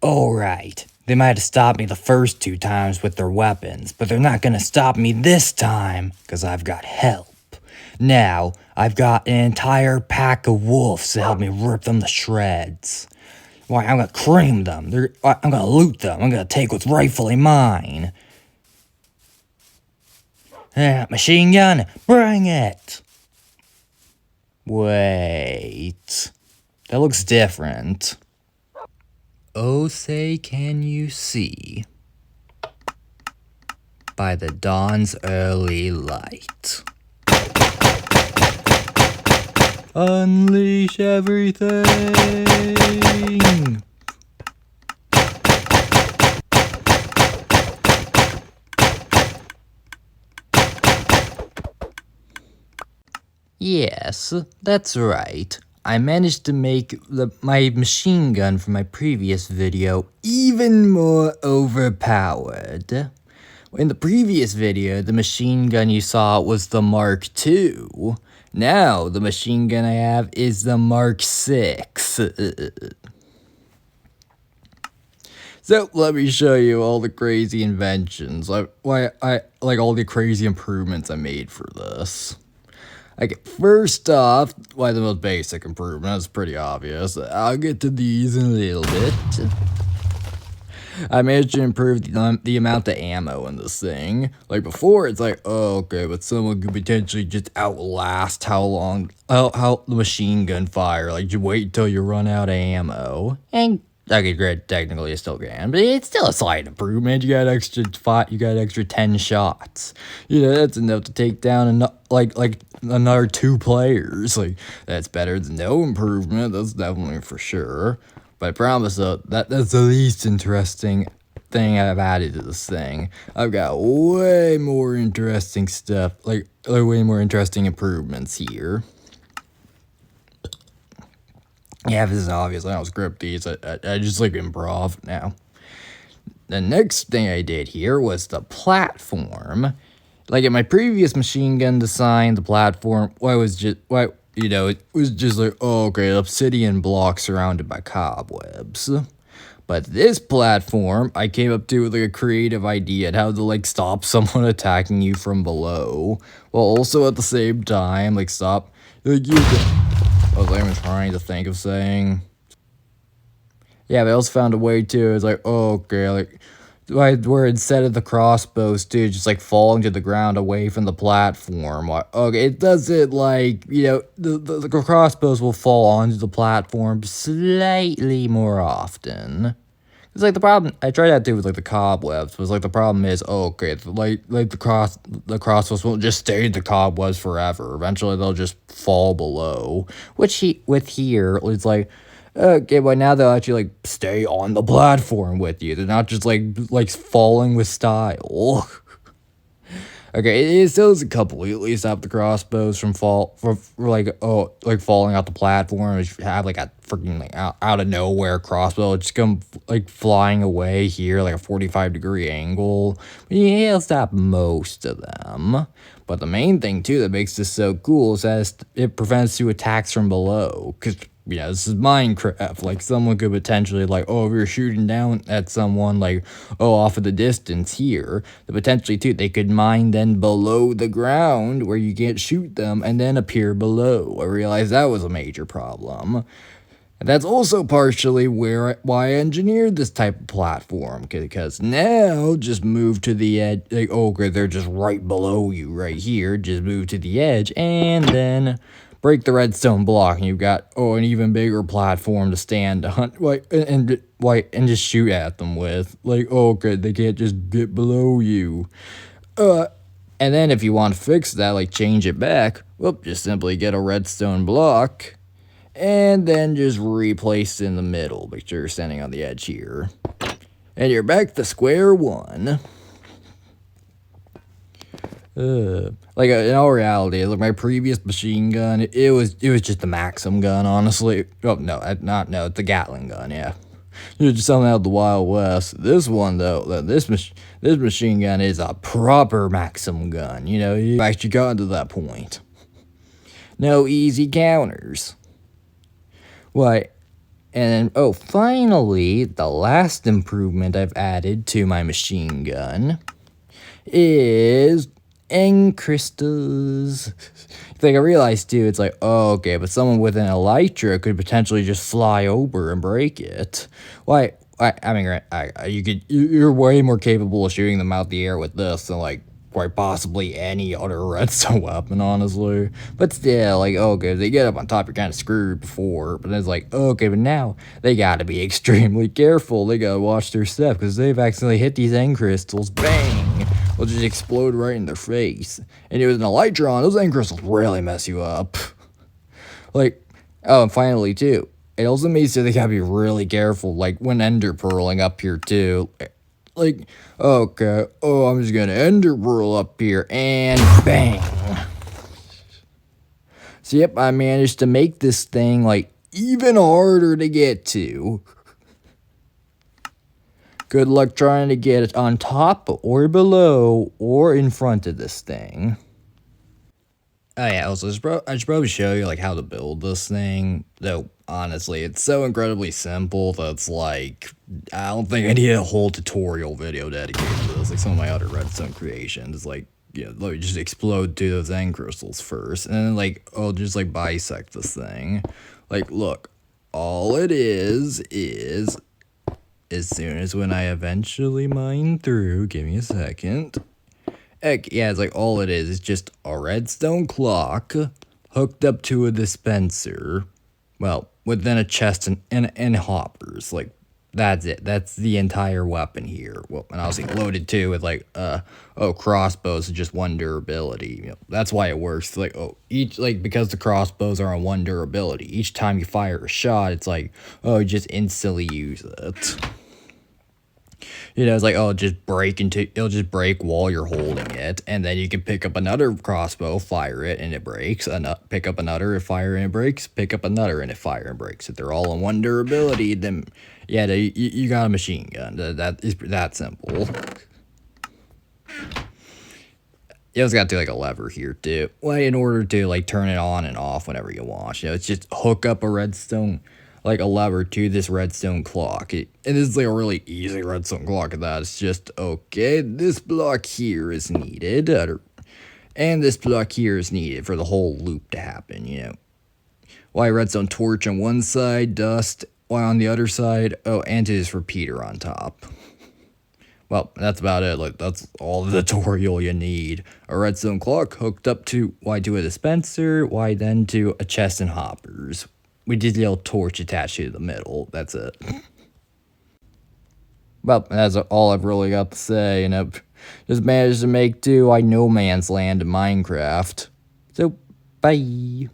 Alright, they might have stopped me the first 2 times with their weapons, but they're not gonna stop me this time, cause I've got help. Now, I've got an entire pack of wolves to help me rip them to shreds. Why, I'm gonna cream them, I'm gonna loot them, I'm gonna take what's rightfully mine. Machine gun, bring it! Wait, that looks different. Oh, say can you see, by the dawn's early light. Unleash everything! Yes, that's right. I managed to make my machine gun from my previous video even more overpowered. In the previous video, the machine gun you saw was the Mark II. Now, the machine gun I have is the Mark VI. So, let me show you all the crazy inventions, like all the crazy improvements I made for this. Okay, first off, the most basic improvement, that's pretty obvious. I'll get to these in a little bit. I managed to improve the amount of ammo in this thing. Like before, it's like, oh, okay, but someone could potentially just outlast how the machine gun fire. Like, you wait until you run out of ammo. And okay, great, technically it still can, but it's still a slight improvement. You got extra 10 shots. You know, that's enough to take down another 2 players. Like, that's better than no improvement, that's definitely for sure. But I promise though, that's the least interesting thing I've added to this thing. I've got way more interesting stuff, like way more interesting improvements here. Yeah, this is obvious. I don't script these. I just like improv now. The next thing I did here was the platform. Like in my previous machine gun design, the platform, it was just like, oh, okay, obsidian blocks surrounded by cobwebs. But this platform, I came up to with like a creative idea on how to like stop someone attacking you from below, while also at the same time like stop like you. I was even trying to think of saying. Yeah, but I also found a way too. It's like, oh, okay, like where instead of the crossbows, dude, just like falling to the ground away from the platform. Okay, it does it like, the crossbows will fall onto the platform slightly more often. It's like the problem I tried that too with like the cobwebs was like the problem is, oh, okay, the crossbows won't just stay in the cobwebs forever. Eventually they'll just fall below. Which here it's like, okay, but now they'll actually like stay on the platform with you. They're not just like falling with style. Okay, it still doesn't completely stop the crossbows from falling off the platform. If you have like a freaking like out of nowhere crossbow, just come like flying away here like a 45-degree angle. But yeah, it'll stop most of them. But the main thing too that makes this so cool is that it prevents 2 attacks from below. Cause this is Minecraft. Like, someone could potentially, like, oh, if you're shooting down at someone, like, oh, off of the distance here, potentially, too, they could mine then below the ground where you can't shoot them and then appear below. I realized that was a major problem. And that's also partially why I engineered this type of platform, because now, just move to the edge, like, oh, okay, they're just right below you right here, just move to the edge, and then break the redstone block, and you've got an even bigger platform to stand on, and just shoot at them with. Like, okay, they can't just get below you. And then if you want to fix that, like change it back, just simply get a redstone block, and then just replace it in the middle. Make sure you're standing on the edge here, and you're back to square one. Like in all reality, like my previous machine gun, it was just the Maxim gun, honestly. Oh no, it's the Gatling gun, yeah. You're just something out of the Wild West. This one though, this machine gun is a proper Maxim gun. You've actually gotten to that point. No easy counters. Why? And then, oh, finally, the last improvement I've added to my machine gun is end crystals. Like I realized too, it's like, oh, okay, but someone with an elytra could potentially just fly over and break it. Why? I mean, you're way more capable of shooting them out the air with this than like quite possibly any other redstone weapon, honestly. But still, like, okay, if they get up on top, you're kind of screwed before. But it's like, okay, but now they gotta be extremely careful. They gotta watch their step because they've accidentally hit these end crystals. Bang! Will just explode right in their face. And with an elytron, those end crystals really mess you up. Like, oh, and finally, too, it also means that they gotta be really careful, like when ender pearling up here, too. Like, okay, oh, I'm just gonna ender pearl up here, and bang. So, yep, I managed to make this thing, like, even harder to get to. Good luck trying to get it on top or below or in front of this thing. Oh yeah, also I should probably show you like how to build this thing. Though honestly, it's so incredibly simple that it's like I don't think I need a whole tutorial video dedicated to this. Like some of my other redstone creations, it's like let me just explode through those end crystals first, and then like I'll just like bisect this thing. Like look, all it is as soon as when I eventually mine through, give me a second. Heck, yeah, it's like all it is just a redstone clock hooked up to a dispenser. Well, within a chest and hoppers. Like, that's it. That's the entire weapon here. Well, and obviously loaded too with like, crossbows are just one durability. That's why it works. Like, because the crossbows are on one durability, each time you fire a shot, it's like, you just instantly use it. It's like, it'll just break while you're holding it, and then you can pick up another crossbow, fire it, and it breaks, pick up another, fire, and it breaks, pick up another, and it fire and breaks. If they're all in one durability, then, yeah, you got a machine gun. That is that simple. You also got to do, like, a lever here, too. Well, in order to, like, turn it on and off whenever you want. It's just hook up a redstone, like, a lever to this redstone clock. And this is, like, a really easy redstone clock at that. It's just, okay, this block here is needed. And this block here is needed for the whole loop to happen, Why redstone torch on one side, dust, why on the other side, and to this repeater on top. Well, that's about it. Like, that's all the tutorial you need. A redstone clock hooked up to a dispenser, then to a chest and hoppers. We did the little torch attached to the middle. That's it. Well, that's all I've really got to say. And I've just managed to make no man's land in Minecraft. So, bye.